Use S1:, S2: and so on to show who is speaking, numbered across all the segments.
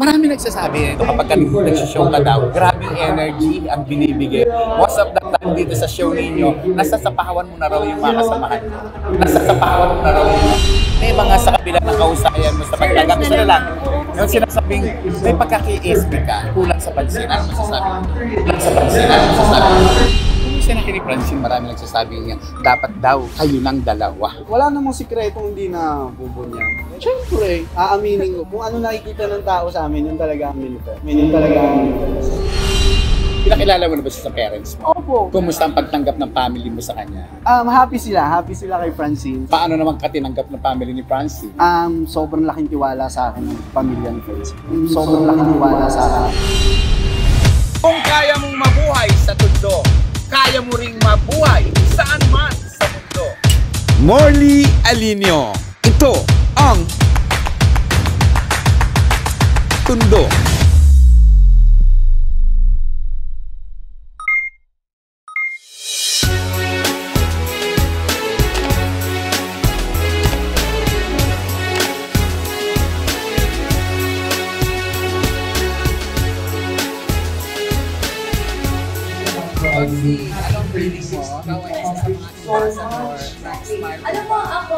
S1: Marami nagsasabi ito kapag nag-show ka daw, grabing energy ang binibigay. Most of the time dito sa show ninyo, nasasapahawan mo na raw yung mga kasamahan mo. Nasasapahawan mo na raw yung may mga sa kabila ng kausayan mo sa paglagang. Isa na lang, yung sinasabing may pagkaki-SB ka, kulang sa pansin. Ano masasabi? Kulang sa pansin. Ano masasabi? Kasi na kini Francine, marami nagsasabi niya, dapat daw kayo ng dalawa.
S2: Wala namang sikretong hindi na bubunya. Siyempre, aaminin ko. Kung ano nakikita ng tao sa amin, yun talaga amin ko. Yun talaga amin ko.
S1: Pinakilala mo na ba siya sa parents mo?
S2: Opo.
S1: Kumusta ang pagtanggap ng family mo sa kanya?
S2: Happy sila. Happy sila kay Francine.
S1: Paano naman katinanggap ng family ni Francine?
S2: Sobrang laking tiwala sa akin ng pamilya ni Francine. Sobrang laking tiwala sa akin.
S1: Kung kaya mong mabuhay sa tundo, kaya mo ring mabuhay saan man sa mundo.
S3: Morley Alinio. Ito ang Tundo.
S1: Anong feeling mo? Ikaw ay isa sa mga ambassador ng Smile.
S4: Alam mo ako,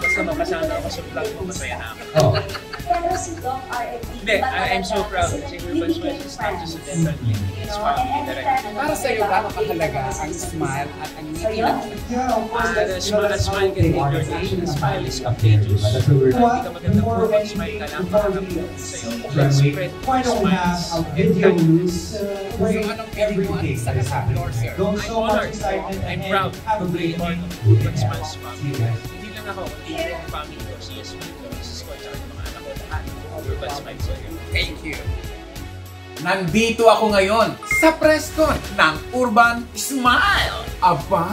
S5: Basta makasama ako sa vlog mo, masaya na ako.
S4: pero si Doc RFD.
S5: Hindi, I'm so proud kasi Urban Smile is not just a dental clinic. It's family direct.
S1: Para sa iyo, gano'ng kahalaga ang smile at ang ngiti ng
S5: The smile can make your day. The smile is contagious. Hindi ka magandang profile, smile ka lang, makakapit sa'yo. Spread smiles and kindness.
S1: So, anong feeling mo ang isa ka sa endorser?
S5: I'm honored. I'm proud to be part of Urban Smile's family. Hindi lang ako, hindi yung family ko, si Yasmin ko, si Scott, at mga anak ko lahat. Urban Smile sa'yo.
S1: Thank you. Nandito ako ngayon sa press con ng Urban Smile. Aba,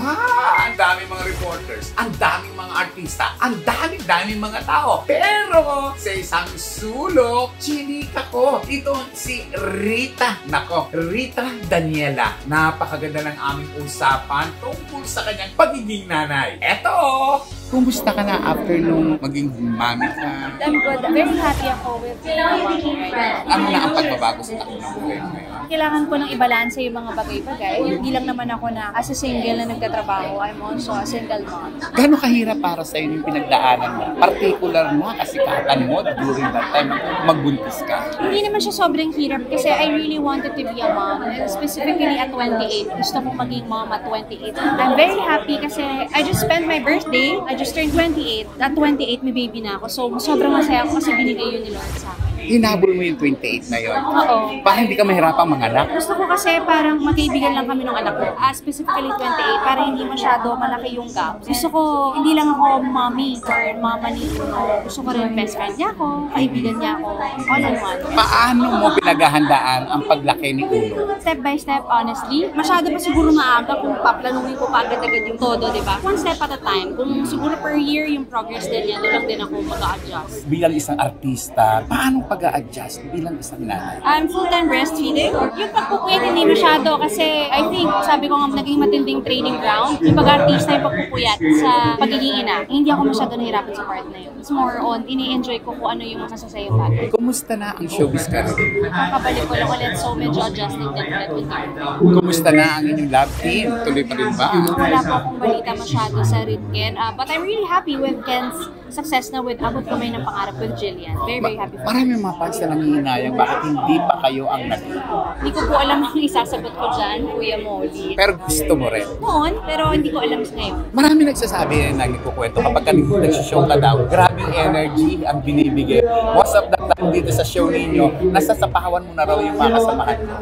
S1: ang daming mga reporters, ang daming mga artista, ang daming mga tao. Pero sa isang sulok, chinika ko. Ito si Rita. Nako, Rita Daniela. Napakaganda ng aming usapan tungkol sa kanyang pagiging nanay. Eto! Kumusta ka na after nung maging mami ka?
S6: I'm good. Very happy ako with being a mommy right now.
S1: Ano na ang pagbabago sa takbo ng buhay mo ngayon?
S6: Kailangan ko nang ibalanse yung mga bagay-bagay. Hindi lang naman ako na as a single na nagtatrabaho, I'm also a single mom.
S1: Gano'ng kahirap para sa'yo yung pinagdaanan mo? Particular na kasikatan mo during that time magbuntis ka?
S6: Hindi naman siya sobrang hirap kasi I really wanted to be a mom. And specifically at 28. Gusto kong maging mom at 28. I'm very happy kasi I just spent my birthday. I just turned 28. At 28, may baby na ako. So, sobrang masaya ako kasi binigay yun ni Lord sa akin.
S1: Hinabol mo yung 28 na yun?
S6: Oo.
S1: Para hindi ka mahirapang manganak?
S6: Gusto ko kasi parang magkaibigan lang kami ng anak ko. Specifically 28, para hindi masyado malaki yung gap. Gusto ko, hindi lang ako mommy or mama ni Uno. Gusto ko rin best friend niya ako, kaibigan niya ako, all in one.
S1: Paano mo pinaghahandaan ang paglaki ni Uno?
S6: Step by step, honestly. Masyado pa siguro maaga kung paplanuhin ko pa agad-agad yung todo, di ba? One step at a time. Kung siguro per year yung progress din niya, doon lang din ako mag-a-adjust.
S1: Bilang isang artista, paano pag-a-adjust bilang isang nanay?
S6: I'm full-time breastfeeding. Yung pagpupuyat hindi masyado kasi I think, sabi ko nga naging matinding training ground. Yung pag-artista yung pagpupuyat sa pagiging ina. Hindi ako masyado nahirapan sa part na yun. It's more on, ini-enjoy ko kung ano yung masasayang bagay.
S1: Kumusta na ang showbiz career?
S6: Kakabalik ko lang ulit, so medyo adjusting din ulit with you.
S1: Kumusta na ang inyong love team? Tuloy pa rin ba?
S6: Wala po akong balita masyado sa Ken. But I'm really happy with Ken's success na with Abot Kamay ng Pangarap with Jillian. Very happy for
S1: Marami mga fans na nangihinayang bakit hindi pa kayo ang nag-iwan.
S6: Hindi ko po alam ang isasagot ko dyan, Kuya Molly.
S1: Pero gusto mo rin.
S6: Noon, pero hindi ko alam sa ngayon.
S1: Marami nagsasabi na nagkukwento kapag nag-show ka daw, grabing energy ang binibigay. Most of the time dito sa show ninyo, nasasapahawan mo na raw yung mga kasamahan mo.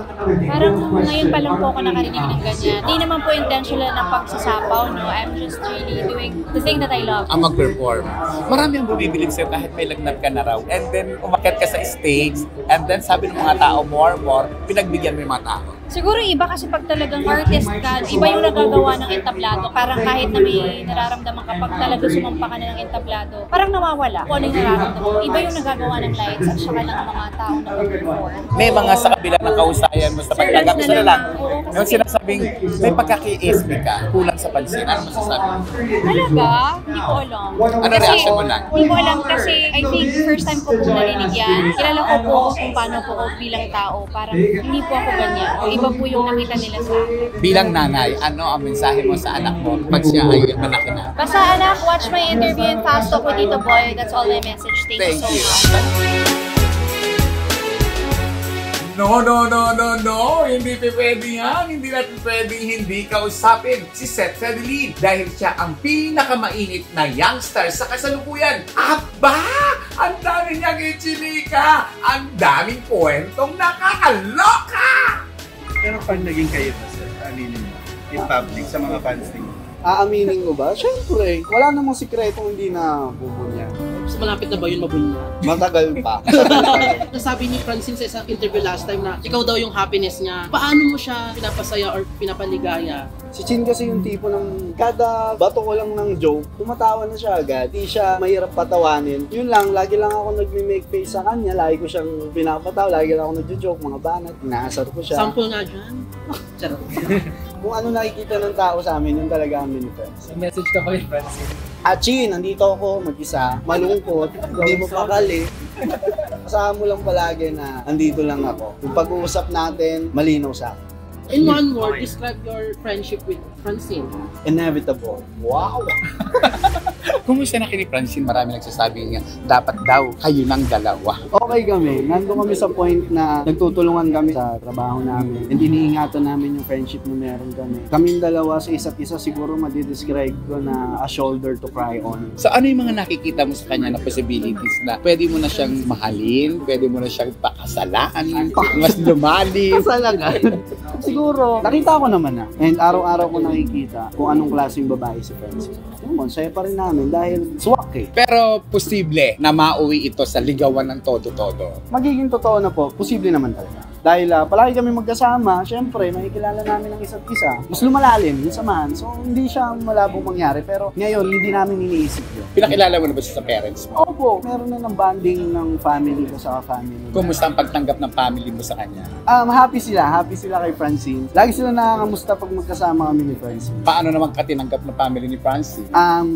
S6: Parang ngayon pa lang po ako nakarinig ng ganyan. Hindi naman po intentional ng pagsasapaw, no? I'm just really doing the thing that I love.
S1: Ang mag-perform. Marami ang bumibilib sa'yo kahit may lagnat ka na raw. And then, umakyat ka sa stage. And then, sabi ng mga tao, more, pinagbigyan mo yung mga tao.
S6: Siguro iba kasi pag talagang artist ka, iba yung nagagawa ng entablado. Parang kahit na may nararamdaman ka, pag talaga sumampa ka na ng entablado, parang nawawala kung ano yung nararamdaman. Iba yung nagagawa ng lights at saka ng mga tao na mag-perform.
S1: May mga sa kabila ng kausayan mo sa pagtaga. Gusto na lang.
S6: Oo, kasi-
S1: Yung sinasabing may pagkaki-SB ka, kulang sa pansin. Ano masasabi?
S6: Talaga? Hindi ko alam.
S1: Ano reaction mo lang?
S6: Hindi ko alam kasi I think first time ko po narinig yan. Kilala ko po kung paano po ako bilang tao. Parang hindi po ako ganyan. Iba po yung nakita nila sa akin.
S1: Bilang nanay, ano ang mensahe mo sa anak mo pag siya ay malaki na?
S6: Basta anak, watch my interview and fast talk with Tito Boy. That's all my message. Thank you so much.
S1: No, no, no, no, no! Hindi pwede yan! Hindi natin pwedeng hindi kausapin si Seth Fedelin dahil siya ang pinakamainit na youngster sa kasalukuyan. Aba! Ang dami niyang ichinika! Ang daming kwentong nakakaloka!
S2: Pero pag naging kayo na sir, aminin mo, in public, sa mga fans ninyo. Aaminin ko ba? Siyempre, wala namang sikretong hindi na bubunya.
S7: Mas malapit na ba yun mabunya?
S2: Matagal pa.
S7: Nasabi ni Francine sa isang interview last time na ikaw daw yung happiness niya. Paano mo siya pinapasaya or pinapaligaya?
S2: Si Chin kasi yung tipo ng kada bato ko lang ng joke, tumatawa na siya agad. Di siya mahirap patawanin. Yun lang, lagi lang ako nagme-make face sa kanya. Lagi ko siyang pinapatawa. Lagi lang ako nagjo-joke, mga banat. Inaasar ko siya.
S7: Sample nga dyan. Charot.
S2: Kung ano nakikita ng tao sa amin, yun talaga ang minifest.
S5: Message ka pa kay Francine.
S2: Chin, nandito ako mag-isa, malungkot, hindi mo pakali. Kasama mo lang palagi na andito lang ako. Yung pag-uusap natin, malinaw sa akin.
S7: In one word, describe your friendship with Francine.
S2: Inevitable. Wow!
S1: Kumusta na kini Francine? Marami nagsasabing nga, dapat daw kayo ng dalawa.
S2: Okay kami. Nandun kami sa point na nagtutulungan kami sa trabaho namin. And iniingatan namin yung friendship na meron kami. Kaming dalawa sa isa't isa siguro madidescribe ko na a shoulder to cry on.
S1: So ano yung mga nakikita mo sa kanya na possibilities na pwede mo na siyang mahalin, pwede mo na siyang pakasalaan, mas lumalim.
S2: Kasalagan. Siguro, nakita ko naman na. And araw-araw ko nakikita kung anong klaseng babae si Francine. Naman, saya pa rin namin dahil swak eh.
S1: Pero posible na mauwi ito sa ligawan ng todo-todo.
S2: Magiging totoo na po, posible naman talaga. Dahil palagi kami magkasama, syempre, makikilala namin ang isa't isa. Mas lumalalim yung samahan. So, hindi siya malabong mangyari. Pero ngayon, hindi namin iniisip yun.
S1: Pinakilala mo na ba siya sa parents mo?
S2: Opo, meron na ng bonding ng family ko sa family.
S1: Kumusta ang pagtanggap ng family mo sa kanya?
S2: Happy sila kay Francine. Lagi sila nakakamusta pag magkasama kami ni Francine.
S1: Paano naman katinanggap ng family ni Francine?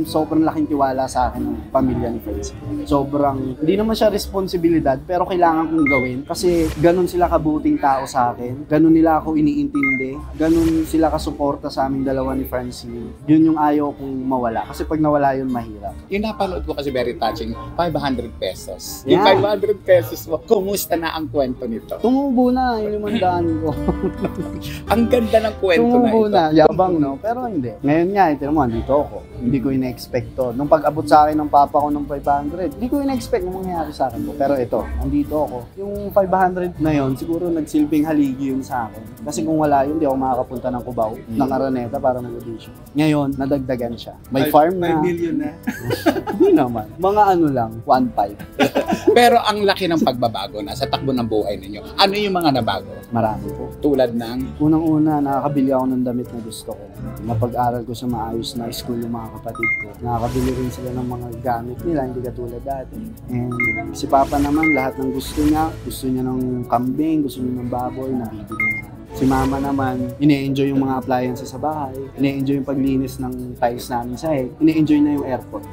S2: Sobrang laking tiwala sa akin ng pamilya ni Francine. Sobrang, hindi naman siya responsibilidad, pero kailangan kong gawin. Kasi ganun sila kabuting tao sa akin. Ganun nila ako iniintindi. Ganun sila kasuporta sa aming dalawa ni Francine. Yun yung ayaw kong mawala. Kasi pag nawala yun, mahirap.
S1: Yung napanood ko kasi very touching, 500 pesos.
S2: Yeah.
S1: Yung 500 pesos mo, kumusta na ang kwento nito?
S2: Tumubo na yung 500 ko.
S1: Ang ganda ng kwento
S2: Tumubo
S1: na ito.
S2: na. Yabang, no? Pero hindi. Ngayon nga, ito naman, dito ako. Hindi ko ina-expect to. Nung pag-abot sa akin ng papa ko ng 500, hindi ko ina-expect na mangyayari sa akin. Pero ito, andito ako. Yung 500 na yon siguro nagsilbing haligi yun sa akin. Kasi kung wala yun, di ako makakapunta ng Cubao, ng Araneta para mag-audition. Ngayon, nadagdagan siya. May farm na.
S8: 5 million na.
S2: Hindi naman. Mga ano lang, 1.5.
S1: Pero ang laki ng pagbabago na sa takbo ng buhay ninyo. Ano yung mga nabago?
S2: Marami po.
S1: Tulad ng
S2: Unang-una, nakakabili ako ng damit na gusto ko. Napag-aral ko sa maayos na school yung mga kapatid ko. Nakakabili rin sila ng mga gamit nila, hindi katulad dati. And si Papa naman, lahat ng gusto niya ng kambing, gusto niya ng baboy, nabibili niya. Si Mama naman, ine-enjoy yung mga appliances sa bahay, ine-enjoy yung paglinis ng tiles namin sa ine-enjoy na yung aircon.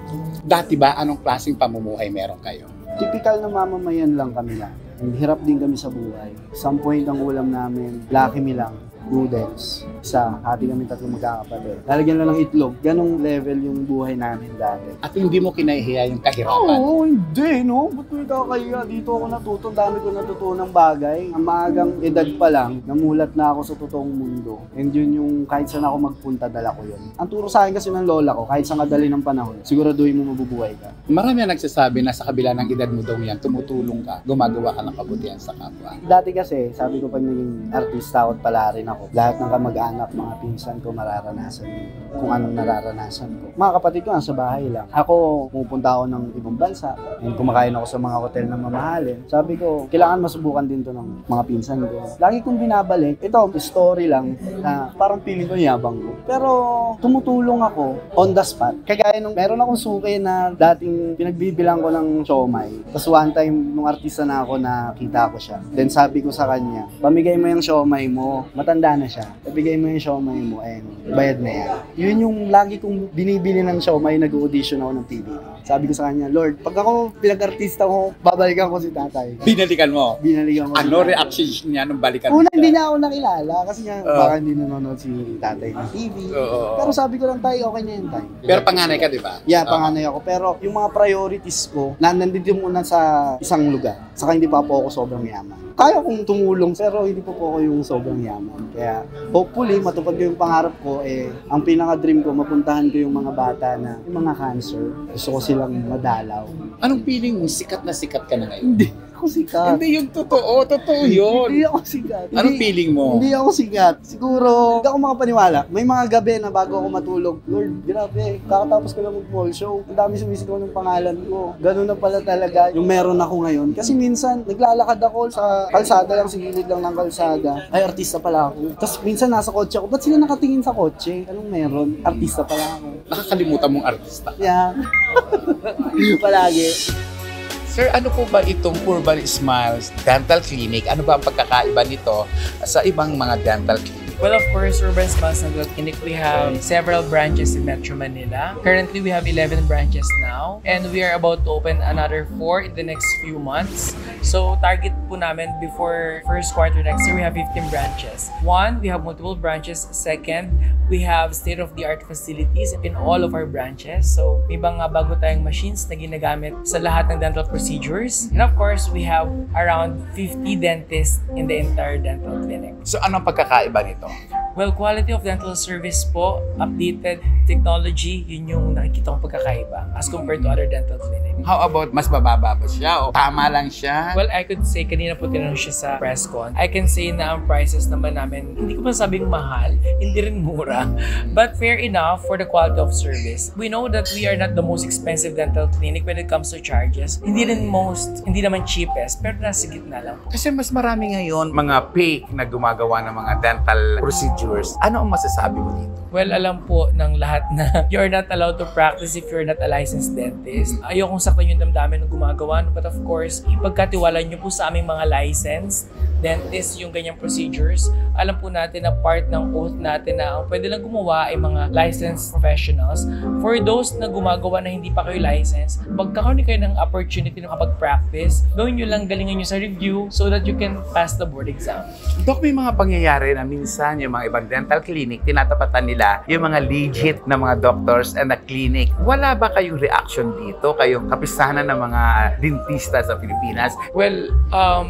S1: dati ba anong klaseng pamumuhay meron kayo?
S2: Typical na mamamayan lang kami lang. Hirap din kami sa buhay. Some point ang ulam namin, Lucky Me lang, noodles. Isa, hati kami tatlong magkakapatid. Lalagyan lang ng itlog. Ganong level yung buhay namin dati.
S1: At hindi mo kinahihiya yung kahirapan?
S2: Oo, hindi, no? Ba't mo ikakaya? Dito ako natuto. Ang dami ko natutunang bagay. Ang maagang edad pa lang, namulat na ako sa totoong mundo. And yun yung kahit saan ako magpunta, dala ko yun. Ang turo sa akin kasi ng lola ko, kahit sa kadali ng panahon, siguraduhin mo mabubuhay ka.
S1: Marami ang nagsasabi na sa kabila ng edad mo daw yan, tumutulong ka, gumagawa ka ng kabutihan sa kapwa.
S2: Dati kasi, sabi ko pag naging artista ako at pala rin ako, ako. Lahat ng kamag-anak, mga pinsan ko, mararanasan kung anong nararanasan ko. Mga kapatid ko, nasa bahay lang. Ako, pupunta ako ng ibang bansa, and kumakain ako sa mga hotel na mamahalin. Sabi ko, kailangan masubukan din to ng mga pinsan ko. Lagi kong binabalik, ito, story lang, na parang feeling ko yabang ko. Pero, tumutulong ako on the spot. Kagaya nung, meron akong suki na dating pinagbibilang ko ng siomay. Tapos one time, nung artista na ako, nakita ko siya. Then sabi ko sa kanya, pamigay mo yung siomay mo, matanda na siya. Pamigay mo yung siomay mo, and bayad na yan. Yun yung lagi kong binibili ng siomay, nag-audition ako ng PBB. Sabi ko sa kanya, Lord, pag ako pinag-artista ko, babalikan ko si tatay.
S3: Binalikan mo?
S2: Binalikan ko.
S3: Ano reaction niya nung balikan
S2: Una,
S3: mo?
S2: hindi niya ako nakilala kasi nga, baka hindi nanonood si tatay ng TV. Pero sabi ko lang, tayo, okay na yun, tayo.
S3: Pero panganay ka, di ba?
S2: Yeah, panganay ako. Pero yung mga priorities ko, nandito muna sa isang lugar. Saka hindi pa po ako sobrang yaman. Kaya kong tumulong, pero hindi po ako yung sobrang yaman. Kaya hopefully, matupad ko yung pangarap ko. Ang pinaka-dream ko, mapuntahan ko yung mga bata na yung mga cancer. Gusto ko silang madalaw.
S3: Anong feeling mo? Sikat na sikat ka na ngayon?
S2: Hindi ako sikat.
S3: Hindi yung totoo. Totoo yun.
S2: Hindi ako sikat.
S3: Anong feeling mo?
S2: Hindi ako sikat. Siguro, hindi ako makapaniwala. May mga gabi na bago ako matulog, Lord, grabe, kakatapos ko lang mag-mall show. Ang dami sumisigaw ng pangalan ko. Ganun na pala talaga yung meron ako ngayon. Kasi minsan, naglalakad ako sa kalsada lang, sa gilid lang ng kalsada. Ay, artista pala ako. Tapos minsan nasa kotse ako. Ba't sila nakatingin sa kotse? Anong meron? Artista pala ako.
S3: Nakakalimutan mong artista.
S2: Yeah. Palagi.
S3: Sir, ano po ba itong Urban Smiles Dental Clinic? Ano ba ang pagkakaiba nito sa ibang mga dental clinic?
S5: Well, of course, Urban Smiles Dental Clinic, we have several branches in Metro Manila. Currently, we have 11 branches now, and we are about to open another 4 in the next few months. So, target po namin before first quarter next year, we have 15 branches. 1, we have multiple branches. 2nd, we have state-of-the-art facilities in all of our branches. So, may mga bago tayong machines na ginagamit sa lahat ng dental procedures. And of course, we have around 50 dentists in the entire dental clinic.
S3: So, anong pagkakaiba nito?
S5: Well, quality of dental service po, updated technology, yun yung nakikita kong pagkakaiba as compared to other dental clinics.
S3: How about mas mababa ba siya o tama lang siya?
S5: Well, I could say, kanina po tinanong siya sa press con, I can say na ang prices naman namin, hindi ko pa sabing mahal, hindi rin mura, but fair enough for the quality of service. We know that we are not the most expensive dental clinic when it comes to charges. Hindi naman cheapest, pero nasa gitna lang po.
S3: Kasi mas marami ngayon mga fake na gumagawa ng mga dental procedures. Ano ang masasabi mo dito?
S5: Well, alam po ng lahat na you're not allowed to practice if you're not a licensed dentist. Ayokong saktan yung damdamin ng gumagawa, but of course, ipagkatiwala nyo po sa aming mga licensed dentist yung ganyang procedures. Alam po natin na part ng oath natin na ang pwede lang gumawa ay mga licensed professionals. For those na gumagawa na hindi pa kayo licensed, magkakaroon kayo ng opportunity na kapag-practice, gawin nyo lang, galingan nyo sa review so that you can pass the board exam.
S3: Dok, may mga pangyayari na minsan yung mga ibang dental clinic, tinatapatan nila yung mga legit na mga doctors and the clinic. Wala ba kayong reaction dito? Kayong kapisanan ng mga dentista sa Pilipinas?
S5: Well,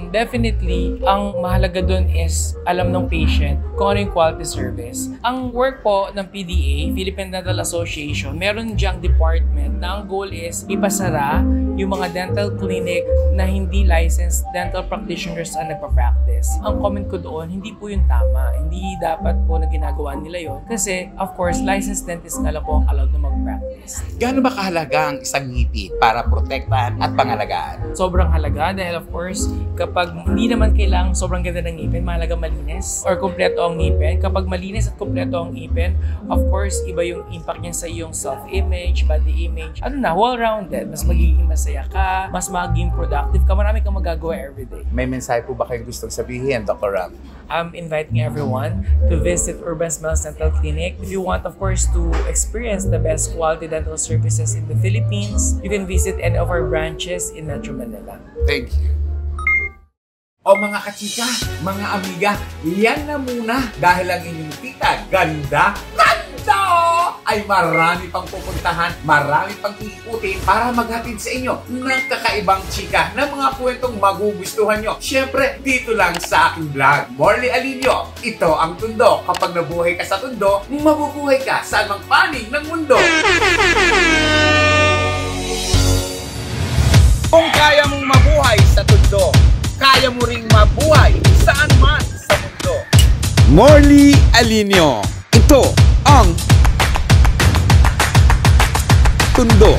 S5: definitely, ang mahalaga dun is alam ng patient kung ano yung quality service. Ang work po ng PDA, Philippine Dental Association, meron diyang department na ang goal is ipasara yung mga dental clinic na hindi licensed dental practitioners ang nagpa-practice. Ang comment ko doon, hindi po yung tama. Hindi dapat po na ginagawa nila yon. Kasi, of course, licensed dentist na lang po ang allowed na mag-practice.
S3: Gaano ba kahalaga ang isang ngipin para protektahan at pangalagaan?
S5: Sobrang halaga dahil of course, kapag hindi naman kailangang sobrang ganda ng ngipin, mahalaga malinis or kumpleto ang ngipin. Kapag malinis at kumpleto ang ngipin, of course, iba yung impact niya sa iyong self-image, body image. Well-rounded. Mas magiging masaya ka, mas magiging productive ka, marami kang magagawa everyday.
S3: May mensahe po ba kayong gustong sabihin, Dr. Ram?
S5: I'm inviting everyone to visit Urban Smiles Dental Clinic. If you want, of course, to experience the best quality dental services in the Philippines, you can visit any of our branches in Metro Manila.
S3: Thank you.
S1: O mga kachika, mga amiga, yan na muna dahil ang inyong tita, ganda ay marami pang pupuntahan, marami pang iikutin para maghatid sa inyo ng kakaibang chika na mga kwentong magugustuhan nyo. Siyempre, dito lang sa aking vlog. Morley Alinio, ito ang Tundo. Kapag nabuhay ka sa Tundo, mabubuhay ka sa anumang panig ng mundo.
S3: Kung kaya mong mabuhay sa Tundo, kaya mo ring mabuhay saan man sa mundo.
S8: Morley Alinio. Ito ang Tundo.